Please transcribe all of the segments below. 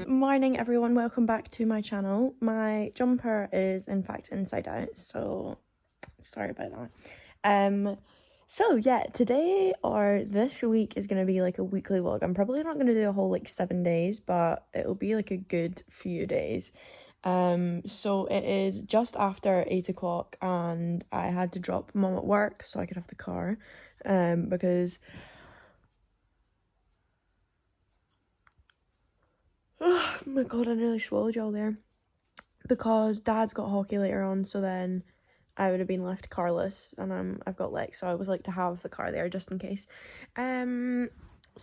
morning everyone, welcome back to my channel. My jumper is in fact inside out, so sorry about that. So yeah, today or this week is gonna be like a weekly vlog. I'm probably not gonna do a whole like 7 days, but it'll be like a good few days. So it is just after 8 o'clock and I had to drop mum at work so I could have the car, because oh my god, I nearly swallowed y'all there. Because dad's got hockey later on, so then I would have been left carless, and I've got Lex, so I always like to have the car there just in case. So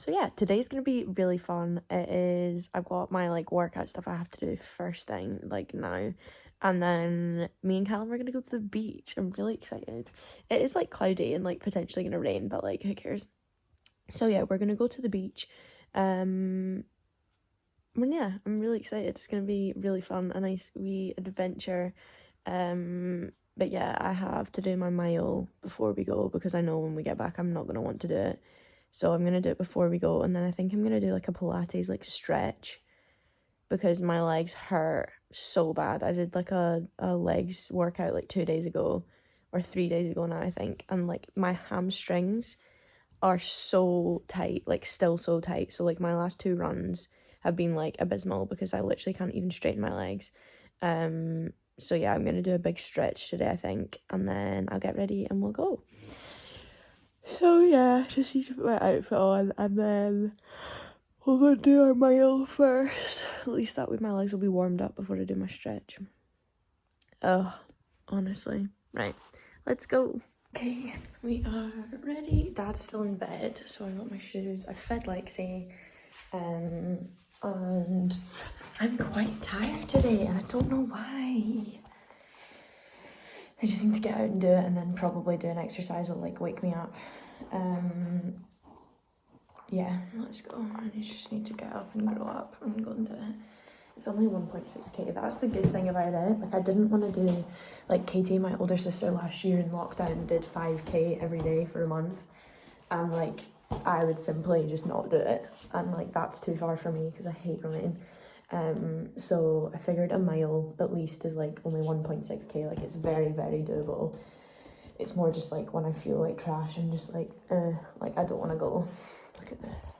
yeah, today's gonna be really fun. I've got my like workout stuff I have to do first thing like now, and then me and Calum are gonna go to the beach. I'm really excited. It is like cloudy and like potentially gonna rain, but like who cares? So yeah, we're gonna go to the beach. Well, yeah, I'm really excited. It's gonna be really fun, a nice wee adventure. But yeah, I have to do my mile before we go because I know when we get back I'm not gonna want to do it. So I'm gonna do it before we go, and then I think I'm gonna do like a Pilates like stretch because my legs hurt so bad. I did like a legs workout like 2 days ago or 3 days ago now, I think, and like my hamstrings are so tight, like still so tight. So like my last 2 runs have been like abysmal because I literally can't even straighten my legs. So yeah, I'm gonna do a big stretch today, I think, and then I'll get ready and we'll go. So yeah, just need to put my outfit on and then we're gonna do our mile first. At least that way my legs will be warmed up before I do my stretch. Honestly. Right, let's go. Okay, we are ready. Dad's still in bed, so I got my shoes. I fed Lexi, and I'm quite tired today, and I don't know why. I just need to get out and do it, and then probably do an exercise will like wake me up. Yeah, let's go. I just need to get up and grow up and go and do it. It's only 1.6k. That's the good thing about it. Like I didn't want to do like Katie, my older sister, last year in lockdown did 5k every day for a month, and like I would simply just not do it, and like that's too far for me because I hate running. So I figured a mile at least is like only 1.6k, like it's very, very doable. It's more just like when I feel like trash and just like I don't want to go. Look at this.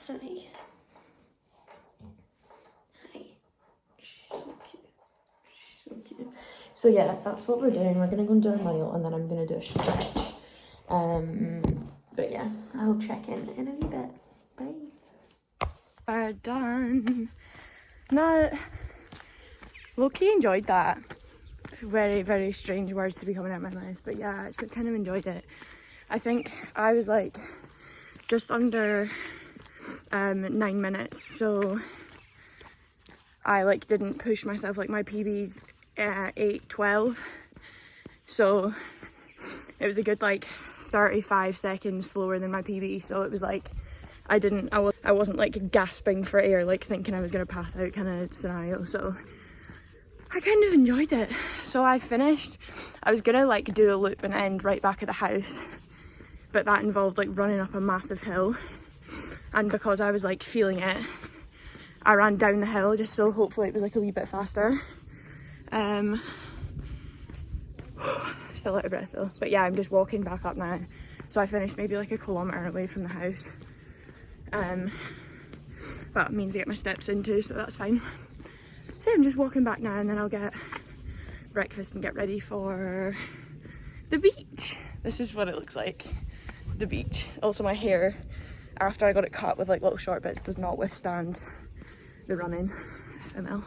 Hi. Hi. She's so cute. She's so cute. So yeah, that's what we're doing. We're gonna go and do a mile and then I'm gonna do a stretch. But yeah, I'll check in a wee bit. Bye. We're done. Now, low-key enjoyed that. Very, very strange words to be coming out of my mouth, but yeah, I actually kind of enjoyed it. I think I was like just under 9 minutes, so I like didn't push myself. Like my PB's 8:12, so it was a good like 35 seconds slower than my PB, so it was like I wasn't like gasping for air, like thinking I was gonna pass out kind of scenario, so I kind of enjoyed it. So I finished. I was gonna like do a loop and end right back at the house, but that involved like running up a massive hill, and because I was like feeling it, I ran down the hill just so hopefully it was like a wee bit faster. Still out of breath though, but yeah, I'm just walking back up now. So I finished maybe like a kilometre away from the house, but it means I get my steps in too, so that's fine. So I'm just walking back now and then I'll get breakfast and get ready for the beach. This is what it looks like, the beach. Also my hair, after I got it cut with like little short bits, does not withstand the running, FML.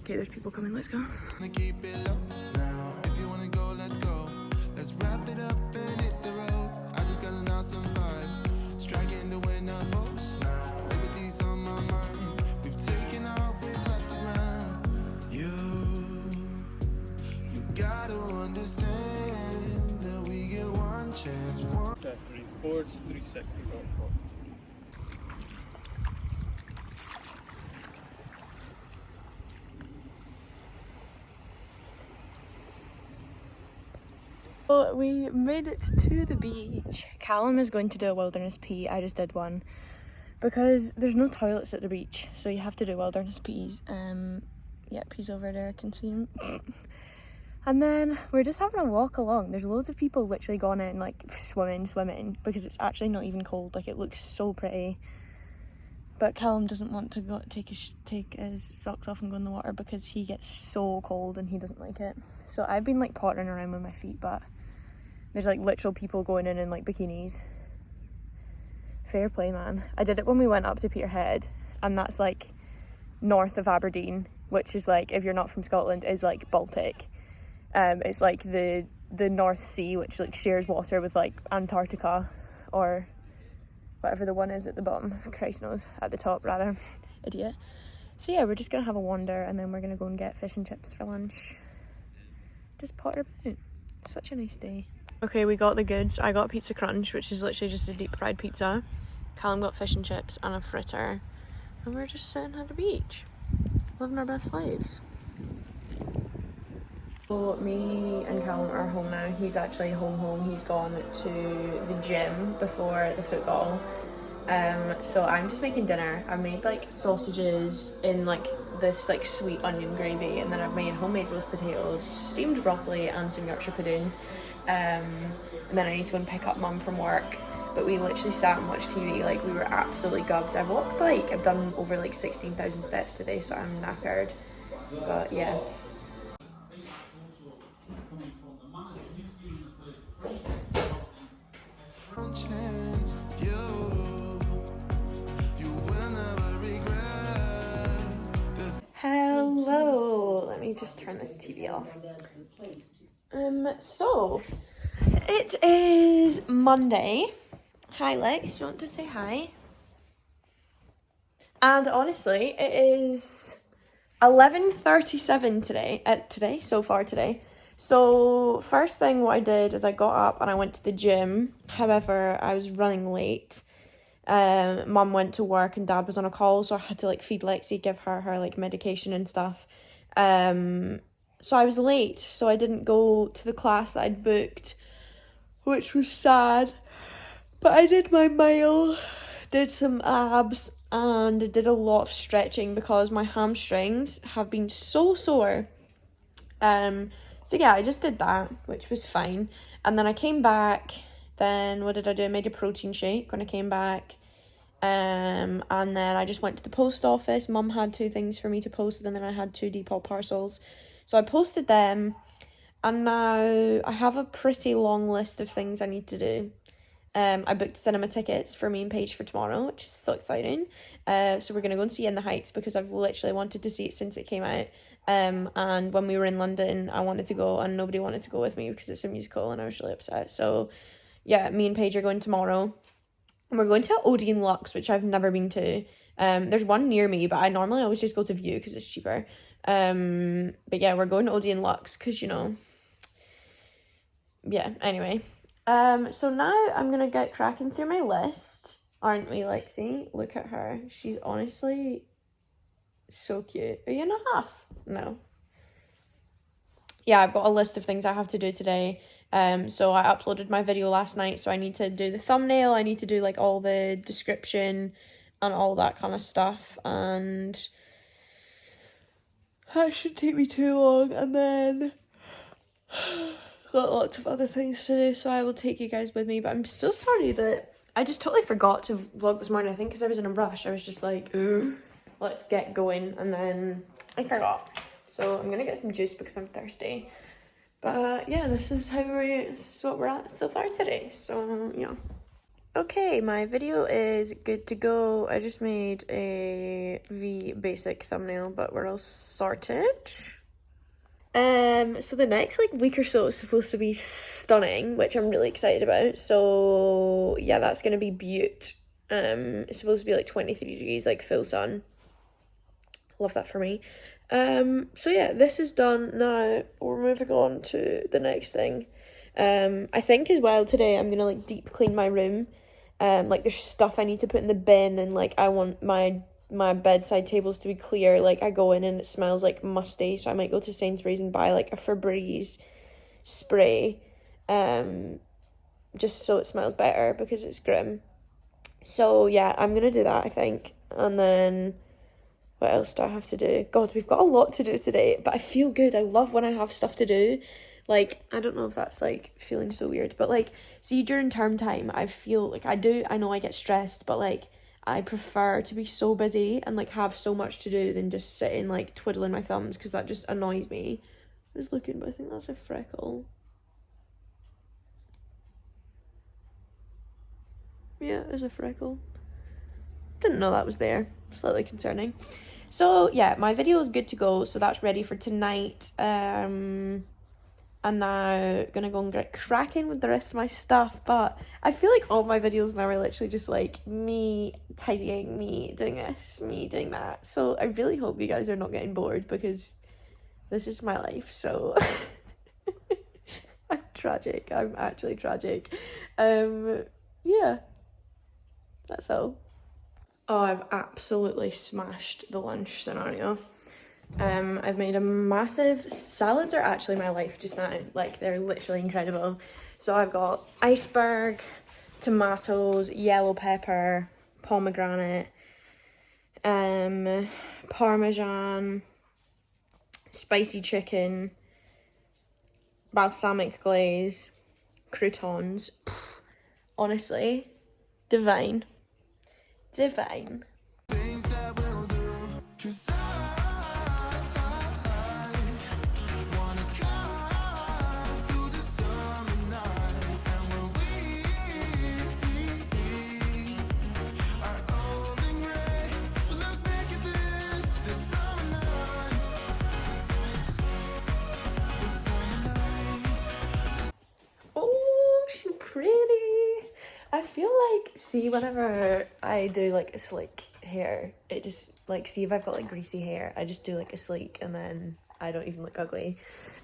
Okay, there's people coming, let's go. Keep it low now. If you wanna go, let's go. Let's wrap it up and hit the road. I just got an awesome vibe. Striking the winner post now. Liberty's on my mind. We've taken off, we've left the ground. You gotta understand that we get one chance. Accessories, boards, 360.com. So we made it to the beach. Calum is going to do a wilderness pee. I just did one because there's no toilets at the beach, so you have to do wilderness pees. Yeah, pee's over there, I can see him. And then we're just having a walk along. There's loads of people literally gone in like swimming because it's actually not even cold. Like, it looks so pretty. But Calum doesn't want to go take his socks off and go in the water because he gets so cold and he doesn't like it. So I've been like pottering around with my feet, but there's like literal people going in like bikinis. Fair play, man. I did it when we went up to Peterhead, and that's like north of Aberdeen, which is like, if you're not from Scotland, is like Baltic. It's like the North Sea, which like shares water with like Antarctica or whatever the one is at the bottom. Christ knows, at the top rather. Idiot. So yeah, we're just gonna have a wander and then we're gonna go and get fish and chips for lunch. Just potter about. Such a nice day. Okay, we got the goods. I got pizza crunch, which is literally just a deep fried pizza. Calum got fish and chips and a fritter. And we're just sitting at the beach, living our best lives. So me and Calum are home now. He's actually home. He's gone to the gym before the football. So I'm just making dinner. I made like sausages in like this like sweet onion gravy, and then I've made homemade roast potatoes, steamed broccoli and some Yorkshire puddings. And then I need to go and pick up mum from work. But we literally sat and watched TV, like we were absolutely gubbed. I've done over like 16,000 steps today, so I'm knackered. But yeah. Chance, you will never regret. Hello. Let me just turn this TV off. So it is Monday. Hi Lex, do you want to say hi? And honestly, it is 11:37 today. So first thing what I did is I got up and I went to the gym. However, I was running late. Mum went to work and dad was on a call, so I had to like feed Lexi, give her like medication and stuff. So I was late, so I didn't go to the class that I'd booked, which was sad. But I did my mile, did some abs, and did a lot of stretching because my hamstrings have been so sore. So yeah, I just did that, which was fine. And then I came back, then what did I do? I made a protein shake when I came back. And then I just went to the post office. Mum had 2 things for me to post, and then I had 2 Depop parcels. So I posted them, and now I have a pretty long list of things I need to do. I booked cinema tickets for me and Paige for tomorrow, which is so exciting. So we're going to go and see In the Heights because I've literally wanted to see it since it came out. And when we were in London, I wanted to go and nobody wanted to go with me because it's a musical and I was really upset. So yeah, me and Paige are going tomorrow. And we're going to Odeon Luxe, which I've never been to. There's one near me, but I normally always just go to View because it's cheaper. But yeah, we're going to Odeon Luxe because, you know, yeah, anyway. So now I'm gonna get cracking through my list. Aren't we, Lexi? Look at her. She's honestly so cute. Are you 1.5? No. Yeah, I've got a list of things I have to do today. So I uploaded my video last night, so I need to do the thumbnail, I need to do like all the description and all that kind of stuff, and that shouldn't take me too long, and then got lots of other things to do, so I will take you guys with me. But I'm so sorry that I just totally forgot to vlog this morning. I think because I was in a rush, I was just like, ooh, let's get going, and then I forgot. So I'm gonna get some juice because I'm thirsty. But yeah, this is what we're at so far today. So yeah. Okay, my video is good to go. I just made a basic thumbnail, but we're all sorted. So the next like week or so is supposed to be stunning, which I'm really excited about. So yeah, that's gonna be beaut. It's supposed to be like 23 degrees, like full sun. Love that for me. So yeah, this is done now. We're moving on to the next thing. I think as well today I'm gonna like deep clean my room. Like there's stuff I need to put in the bin, and like I want my bedside tables to be clear. Like I go in and it smells like musty, so I might go to Sainsbury's and buy like a Febreze spray just so it smells better because it's grim. So yeah, I'm gonna do that, I think. And then what else do I have to do? God, we've got a lot to do today, but I feel good. I love when I have stuff to do. Like, I don't know if that's like feeling so weird, but like, see, during term time, I feel like I know I get stressed, but like, I prefer to be so busy and like have so much to do than just sitting like twiddling my thumbs, because that just annoys me. I was looking, but I think that's a freckle. Yeah, there's a freckle. Didn't know that was there. Slightly concerning. So yeah, my video is good to go, so that's ready for tonight. And now gonna go and get cracking with the rest of my stuff. But I feel like all my videos now are literally just like me tidying, me doing this, me doing that. So I really hope you guys are not getting bored, because this is my life. So I'm tragic. I'm actually tragic. Yeah, that's all. Oh, I've absolutely smashed the lunch scenario. I've made a massive, salads are actually my life just now, like they're literally incredible. So I've got iceberg, tomatoes, yellow pepper, pomegranate, parmesan, spicy chicken, balsamic glaze, croutons. Honestly, divine. Divine. Things that we'll do, 'cause I wanna drive through the summer night, and when we are old and gray, we'll look back at this summer night, this summer night. Oh, she's pretty. I feel like, see, whenever I do like a slick hair, it just like, see if I've got like greasy hair, I just do like a sleek and then I don't even look ugly.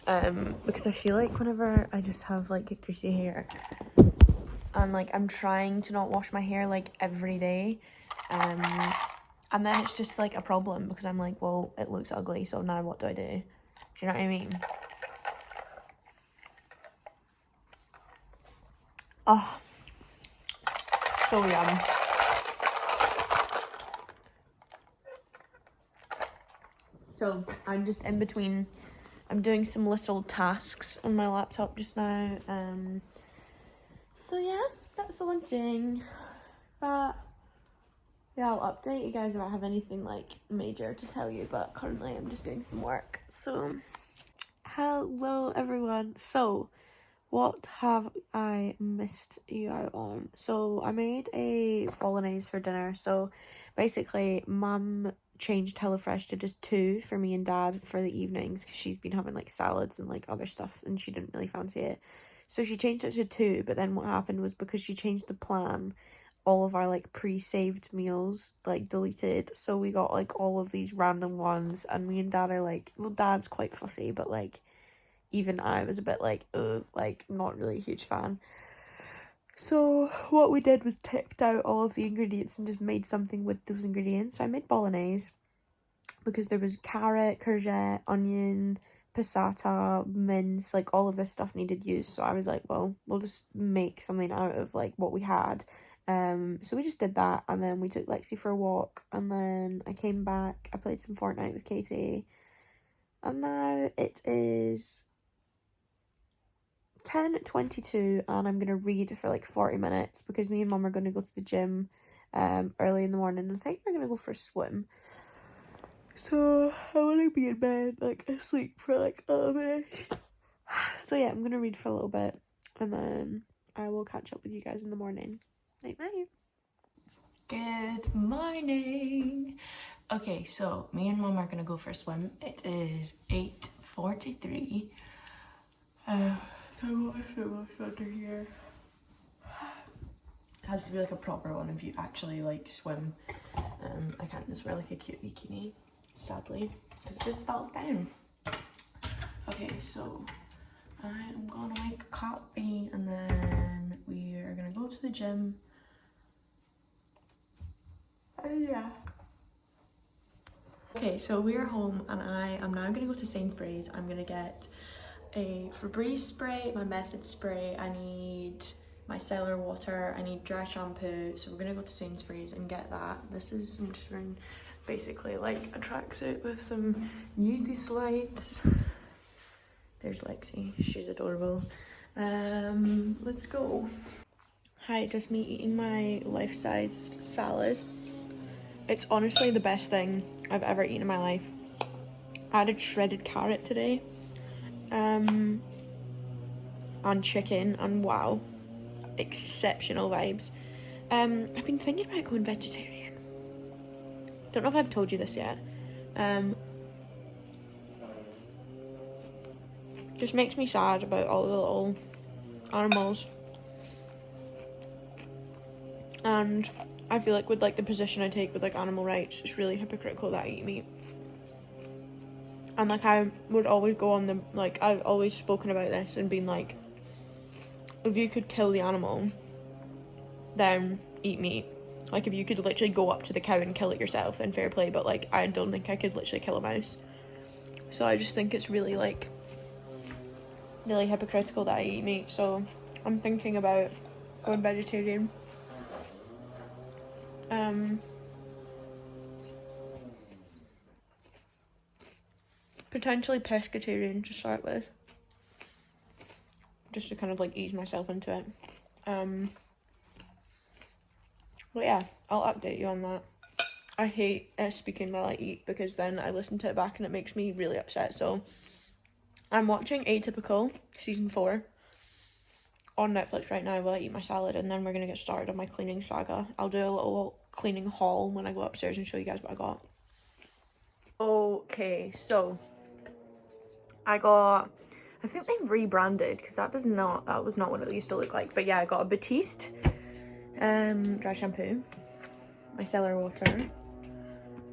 Because I feel like whenever I just have like greasy hair and like I'm trying to not wash my hair like every day, and then it's just like a problem, because I'm like, well, it looks ugly, so now what do I do? Do you know what I mean? Oh, so yum. So I'm just in between, I'm doing some little tasks on my laptop just now. So yeah, that's the one thing. But yeah, I'll update you guys if I have anything like major to tell you, but currently I'm just doing some work. So hello everyone. So what have I missed you out on? So I made a bolognese for dinner. So basically mum changed HelloFresh to just 2 for me and dad for the evenings, because she's been having like salads and like other stuff and she didn't really fancy it. So she changed it to 2, but then what happened was, because she changed the plan, all of our like pre-saved meals like deleted, so we got like all of these random ones, and me and dad are like, well, dad's quite fussy, but like even I was a bit like, like not really a huge fan. So what we did was ticked out all of the ingredients and just made something with those ingredients. So I made bolognese because there was carrot, courgette, onion, passata, mince, like all of this stuff needed use. So I was like, well, we'll just make something out of like what we had. So we just did that, and then we took Lexi for a walk, and then I came back, I played some Fortnite with Katie, and now it is 10:22 and I'm gonna read for like 40 minutes, because me and mum are gonna go to the gym early in the morning. I think we're gonna go for a swim, so I want to be in bed like asleep for like a little bit. So yeah, I'm gonna read for a little bit and then I will catch up with you guys in the morning. Night night. Good morning. Okay, so me and mum are gonna go for a swim. It is 8:43. So I got a swim under here. It has to be like a proper one if you actually like swim. I can't just wear like a cute bikini, sadly, because it just falls down. Okay, so I am gonna make coffee and then we are gonna go to the gym. Yeah. Okay, so we're home and I am now gonna go to Sainsbury's. I'm gonna get a Febreze spray, my Method spray, I need my cellar water, I need dry shampoo, so we're gonna go to Sainsbury's and get that. This is, I'm just wearing basically like a tracksuit with some youthie slides. There's Lexi, she's adorable. Let's go. Hi, just me eating my life-sized salad. It's honestly the best thing I've ever eaten in my life. I added shredded carrot today, and chicken, and wow, exceptional vibes. I've been thinking about going vegetarian. Don't know if I've told you this yet. Just makes me sad about all the little animals. And I feel like with like the position I take with like animal rights, it's really hypocritical that I eat meat. And like I would always go on the, like I've always spoken about this and been like, if you could kill the animal, then eat meat. Like if you could literally go up to the cow and kill it yourself, then fair play, but like I don't think I could literally kill a mouse. So I just think it's really like, really hypocritical that I eat meat. So I'm thinking about going vegetarian. Potentially pescatarian to start with, just to kind of like ease myself into it. But yeah, I'll update you on that. I hate speaking while I eat because then I listen to it back and it makes me really upset. So I'm watching Atypical season 4 on Netflix right now while I eat my salad, and then we're gonna get started on my cleaning saga. I'll do a little cleaning haul when I go upstairs and show you guys what I got. Okay, so I think they've rebranded because that was not what it used to look like. But yeah, I got a Batiste dry shampoo, my cellar water,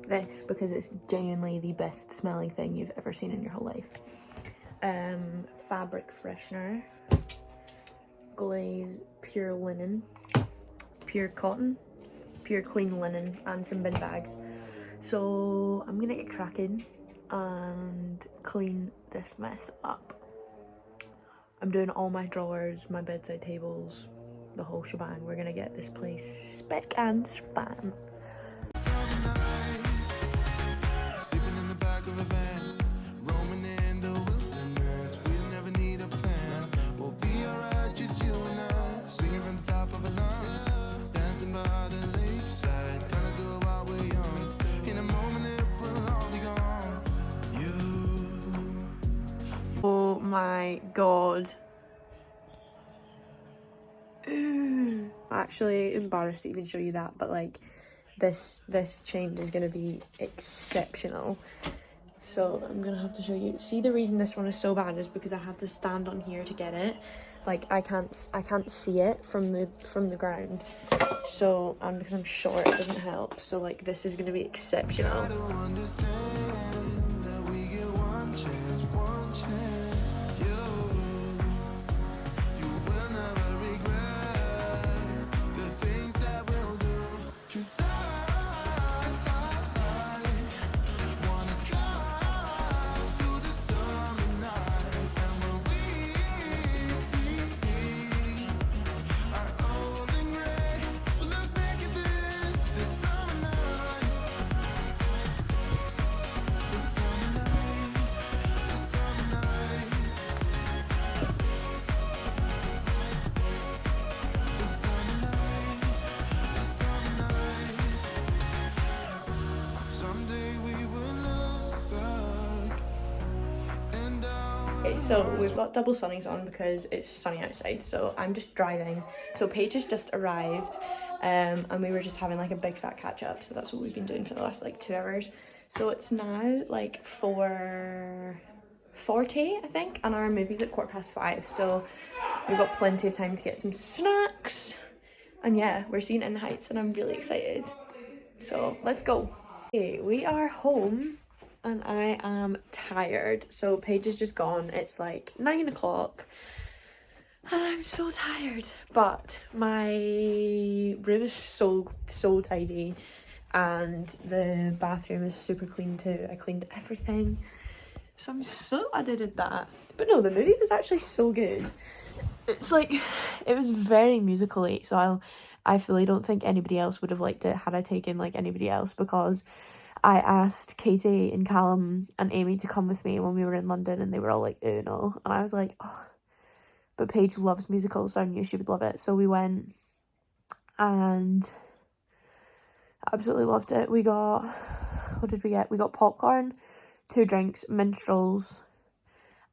this because it's genuinely the best smelling thing you've ever seen in your whole life, fabric freshener, Glaze pure linen, pure cotton, pure clean linen, and some bin bags. So I'm gonna get cracking and clean this mess up. I'm doing all my drawers, my bedside tables, the whole shebang. We're gonna get this place spick and span. Sleeping in the back of a van, roaming in the wilderness. We don't ever need a plan. We'll be alright, just you and I. Singing from the top of our lungs, dancing by the lakeside. Gonna do it while we're young. In a moment it will all be gone. Oh my god. Actually embarrassed to even show you that, but like this change is gonna be exceptional. So I'm gonna have to show you. See, the reason this one is so bad is because I have to stand on here to get it. Like I can't see it from the ground. So and because I'm short, it doesn't help. So like this is gonna be exceptional. So we've got double sunnies on because it's sunny outside, so I'm just driving. So Paige has just arrived, and we were just having like a big fat catch up, so that's what we've been doing for the last like 2 hours. So it's now like 4:40 I think, and our movie's at 5:15, so we've got plenty of time to get some snacks. And yeah, we're seeing In the Heights and I'm really excited. So let's go. Okay, we are home. And I am tired. So Paige is just gone. It's like 9 o'clock. And I'm so tired. But my room is so tidy. And the bathroom is super clean too. I cleaned everything. So I'm so glad I did that. But no, the movie was actually so good. It's like, it was very musically, so I fully don't think anybody else would have liked it had I taken like anybody else, because I asked Katie and Calum and Amy to come with me when we were in London, and they were all like, oh no. And I was like, oh. But Paige loves musicals, so I knew she would love it. So we went and absolutely loved it. We got, what did we get? We got popcorn, 2 drinks, minstrels,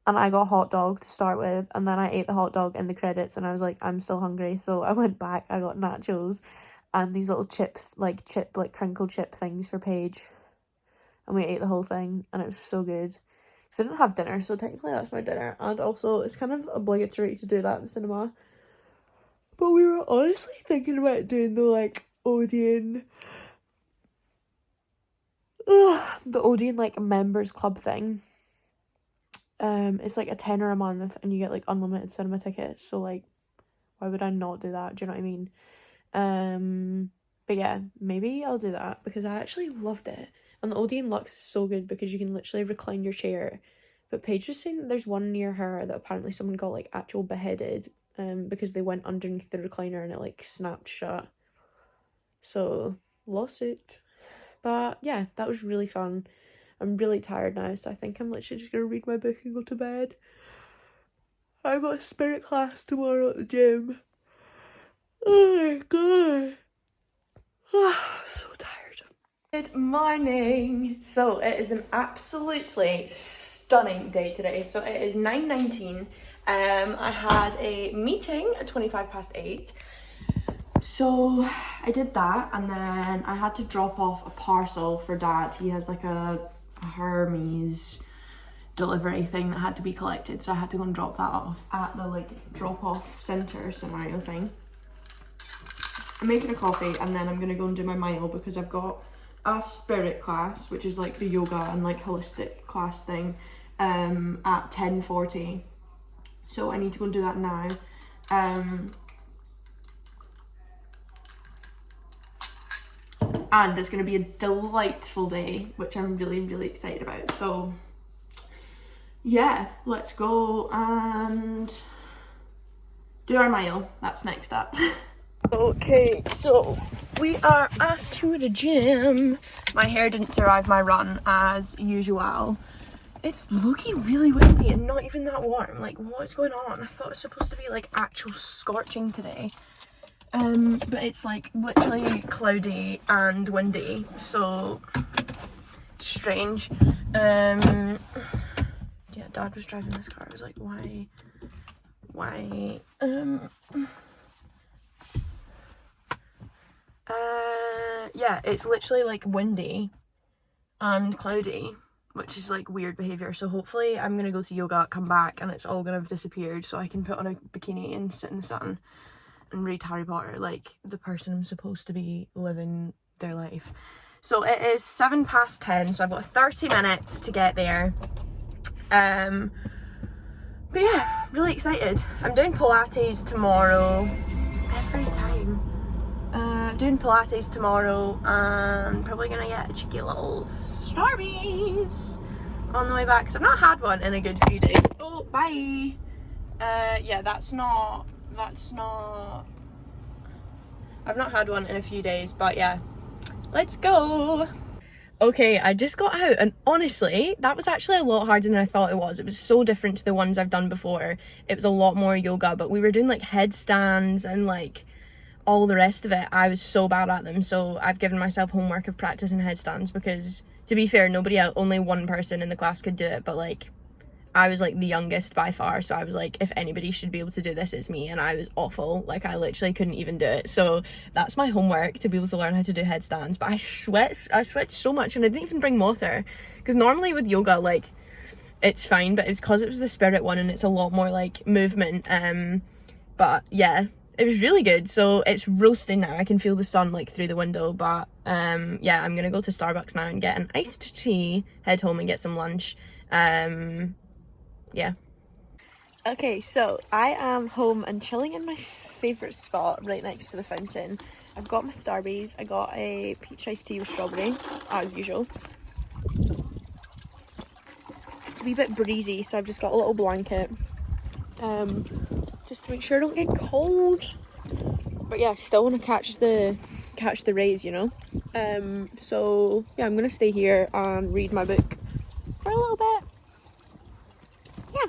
and I got a hot dog to start with, and then I ate the hot dog in the credits, and I was like, I'm still hungry, so I went back, I got nachos, and these little crinkle chip things for Paige, and we ate the whole thing, and it was so good. Because I didn't have dinner, so technically that's my dinner, and also it's kind of obligatory to do that in the cinema. But we were honestly thinking about doing the like Odeon, the Odeon like members club thing. It's like a tenner a month, and you get like unlimited cinema tickets. So like, why would I not do that? Do you know what I mean? But yeah, maybe I'll do that because I actually loved it. And the Odeon Lux is so good because you can literally recline your chair. But Paige was saying that there's one near her that apparently someone got like actual beheaded because they went underneath the recliner and it like snapped shut. So, lawsuit. But yeah, that was really fun. I'm really tired now, so I think I'm literally just gonna read my book and go to bed. I've got a spirit class tomorrow at the gym. Oh my god. So tired. Good morning. So it is an absolutely stunning day today. So it is 9:19. I had a meeting at 8:25. So I did that, and then I had to drop off a parcel for Dad. He has like a Hermes delivery thing that had to be collected, so I had to go and drop that off at the like drop-off centre scenario thing. I'm making a coffee, and then I'm gonna go and do my mile because I've got a spirit class, which is like the yoga and like holistic class thing, at 10:40. So I need to go and do that now. And it's going to be a delightful day, which I'm really, really excited about. So, yeah, let's go and do our mile. That's next up. Okay, so we are off to the gym. My hair didn't survive my run as usual. It's looking really windy and not even that warm. Like, what is going on? I thought it was supposed to be like actual scorching today. But it's like literally cloudy and windy, so strange. Yeah, Dad was driving this car. I was like, why? Yeah, it's literally like windy and cloudy, which is like weird behaviour. So hopefully I'm gonna go to yoga, come back, and it's all gonna have disappeared so I can put on a bikini and sit in the sun and read Harry Potter like the person I'm supposed to be living their life. So it is 10:07, so I've got 30 minutes to get there. But yeah, really excited. I'm doing Pilates tomorrow. Every time. Doing Pilates tomorrow and probably gonna get a cheeky little Starbucks on the way back because I've not had one in a good few days. Oh, bye. Yeah, I've not had one in a few days, but yeah, let's go. Okay, I just got out, and honestly, that was actually a lot harder than I thought it was. It was so different to the ones I've done before. It was a lot more yoga, but we were doing like headstands and like all the rest of it. I was so bad at them, so I've given myself homework of practicing headstands because, to be fair, only one person in the class could do it, but like I was like the youngest by far, so I was like, if anybody should be able to do this, it's me, and I was awful. Like I literally couldn't even do it. So that's my homework, to be able to learn how to do headstands. But I sweat so much, and I didn't even bring water because normally with yoga like it's fine, but it's because it was the spirit one and it's a lot more like movement. But yeah, it was really good. So it's roasting now. I can feel the sun like through the window, but yeah, I'm gonna go to Starbucks now and get an iced tea, head home and get some lunch. Yeah. Okay, so I am home and chilling in my favourite spot right next to the fountain. I've got my Starbucks. I got a peach iced tea with strawberry, as usual. It's a wee bit breezy, so I've just got a little blanket, just to make sure I don't get cold. But yeah, I still want to catch the rays, you know. So yeah, I'm gonna stay here and read my book for a little bit. Yeah.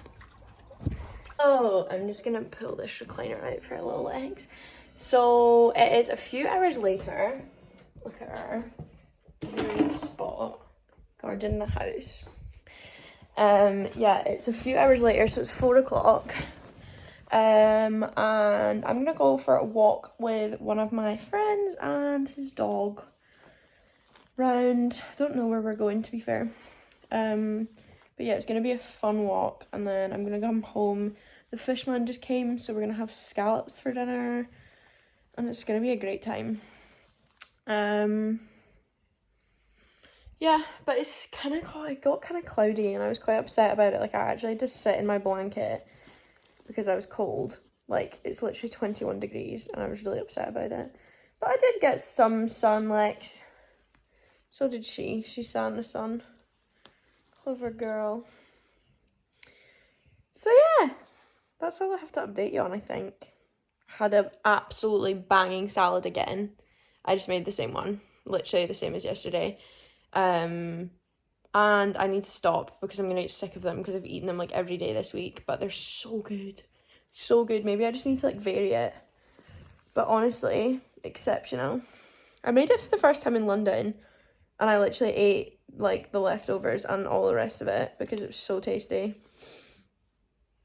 Oh, I'm just gonna pull this recliner out for a little legs. So it is a few hours later. Look at her. Green spot. Guarding the house. Yeah, it's a few hours later, so it's 4 o'clock. And I'm gonna go for a walk with one of my friends and his dog round. I don't know where we're going, to be fair. But yeah, it's gonna be a fun walk, and then I'm gonna come home. The fishman just came, so we're gonna have scallops for dinner, and it's gonna be a great time. Yeah, but it's it got kind of cloudy, and I was quite upset about it. Like, I actually had to sit in my blanket because I was cold. Like, it's literally 21 degrees, and I was really upset about it. But I did get some sun, Lex. So did she. She sat in the sun. Clever girl. So yeah, that's all I have to update you on, I think. Had an absolutely banging salad again. I just made the same one. Literally the same as yesterday. And I need to stop because I'm going to get sick of them because I've eaten them like every day this week. But they're so good. So good. Maybe I just need to like vary it. But honestly, exceptional. I made it for the first time in London. And I literally ate like the leftovers and all the rest of it because it was so tasty.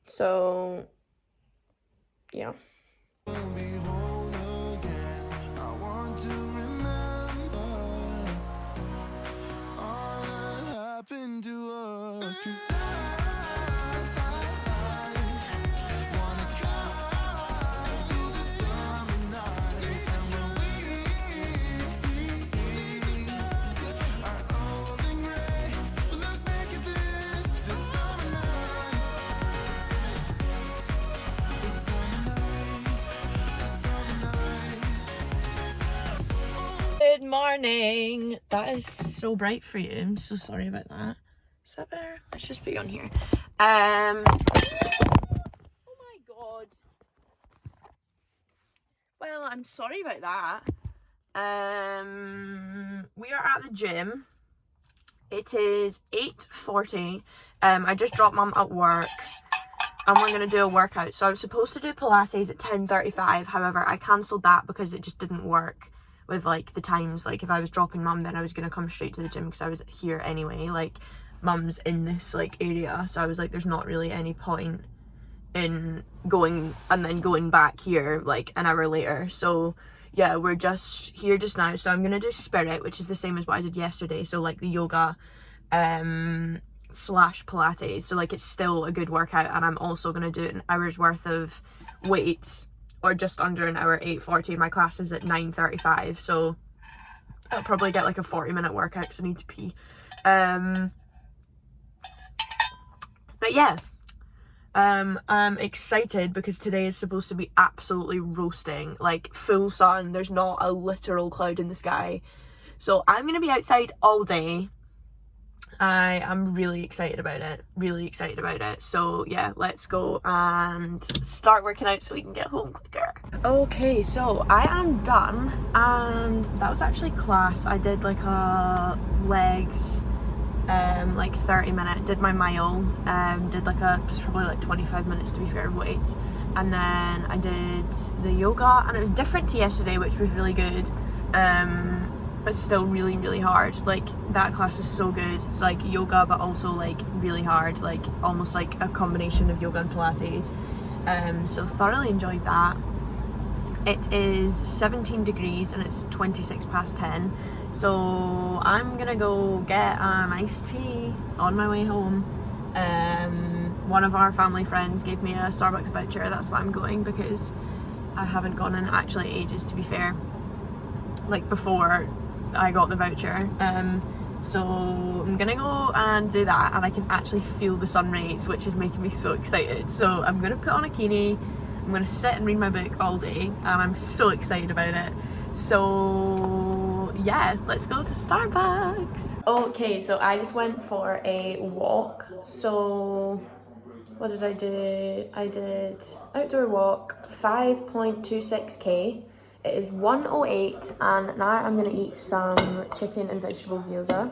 So, yeah. To us, 'cause wanna drive through the summer night, and when we are old and gray, we'll look back at this summer night, this summer night. Good morning. That is so bright for you. I'm so sorry about that. Is that better? Let's just put you on here. Oh my god. Well, I'm sorry about that. We are at the gym. It is 8:40. I just dropped mum at work. And we're going to do a workout. So I was supposed to do Pilates at 10:35. However, I cancelled that because it just didn't work with like the times. Like, if I was dropping mum, then I was going to come straight to the gym because I was here anyway. Like, mum's in this like area, so I was like, there's not really any point in going and then going back here like an hour later. So yeah, we're just here just now. So I'm gonna do Spirit, which is the same as what I did yesterday, so like the yoga slash Pilates. So like, it's still a good workout, and I'm also gonna do an hour's worth of weights, or just under an hour, 8:40. My class is at 9:35, so I'll probably get like a 40-minute workout because I need to pee. But yeah, I'm excited because today is supposed to be absolutely roasting, like full sun. There's not a literal cloud in the sky. So I'm going to be outside all day. I am really excited about it. So yeah, let's go and start working out so we can get home quicker. Okay, so I am done, and that was actually class. I did like a legs like 30-minute, did my mile, did like it was probably like 25 minutes to be fair of weights, and then I did the yoga, and it was different to yesterday, which was really good, but still really hard. Like, that class is so good. It's like yoga but also like really hard, like almost like a combination of yoga and Pilates. So thoroughly enjoyed that. It is 17 degrees and it's 10:26. So I'm gonna go get an iced tea on my way home. One of our family friends gave me a Starbucks voucher. That's why I'm going, because I haven't gone in actually ages, to be fair, like before I got the voucher. So I'm gonna go and do that, and I can actually feel the sun rays, which is making me so excited. So I'm gonna put on a kini, I'm gonna sit and read my book all day, and I'm so excited about it. So yeah, let's go to Starbucks. Okay, so I just went for a walk. So what did I do? I did outdoor walk, 5.26k. It is 1:08 and now I'm gonna eat some chicken and vegetable gyoza.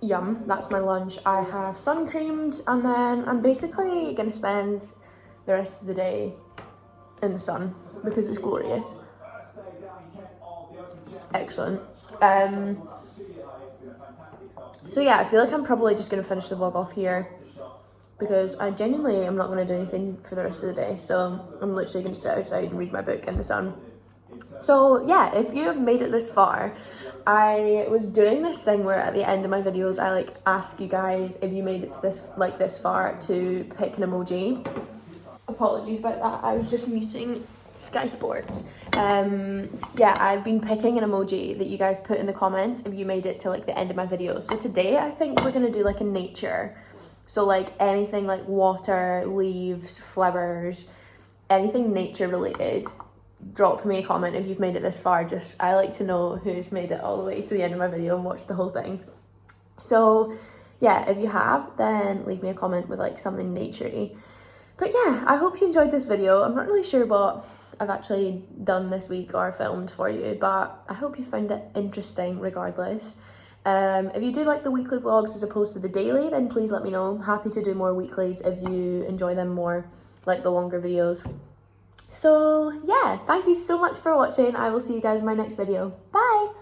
Yum, that's my lunch. I have sun creamed and then I'm basically gonna spend the rest of the day in the sun because it's glorious. Excellent. So yeah, I feel like I'm probably just gonna finish the vlog off here because I genuinely am not gonna do anything for the rest of the day. So I'm literally gonna sit outside and read my book in the sun. So yeah, if you have made it this far, I was doing this thing where at the end of my videos I like ask you guys if you made it to this far to pick an emoji. Apologies about that, I was just muting Sky Sports. Yeah, I've been picking an emoji that you guys put in the comments if you made it to like the end of my videos. So today I think we're gonna do like a nature. So like anything like water, leaves, flowers, anything nature related. Drop me a comment if you've made it this far. Just I like to know who's made it all the way to the end of my video and watched the whole thing. So yeah, if you have, then leave me a comment with like something naturey. But yeah, I hope you enjoyed this video. I'm not really sure what I've actually done this week or filmed for you, but I hope you found it interesting regardless. If you do like the weekly vlogs as opposed to the daily, then please let me know. I'm happy to do more weeklies if you enjoy them more, like the longer videos. So yeah, thank you so much for watching. I will see you guys in my next video. Bye!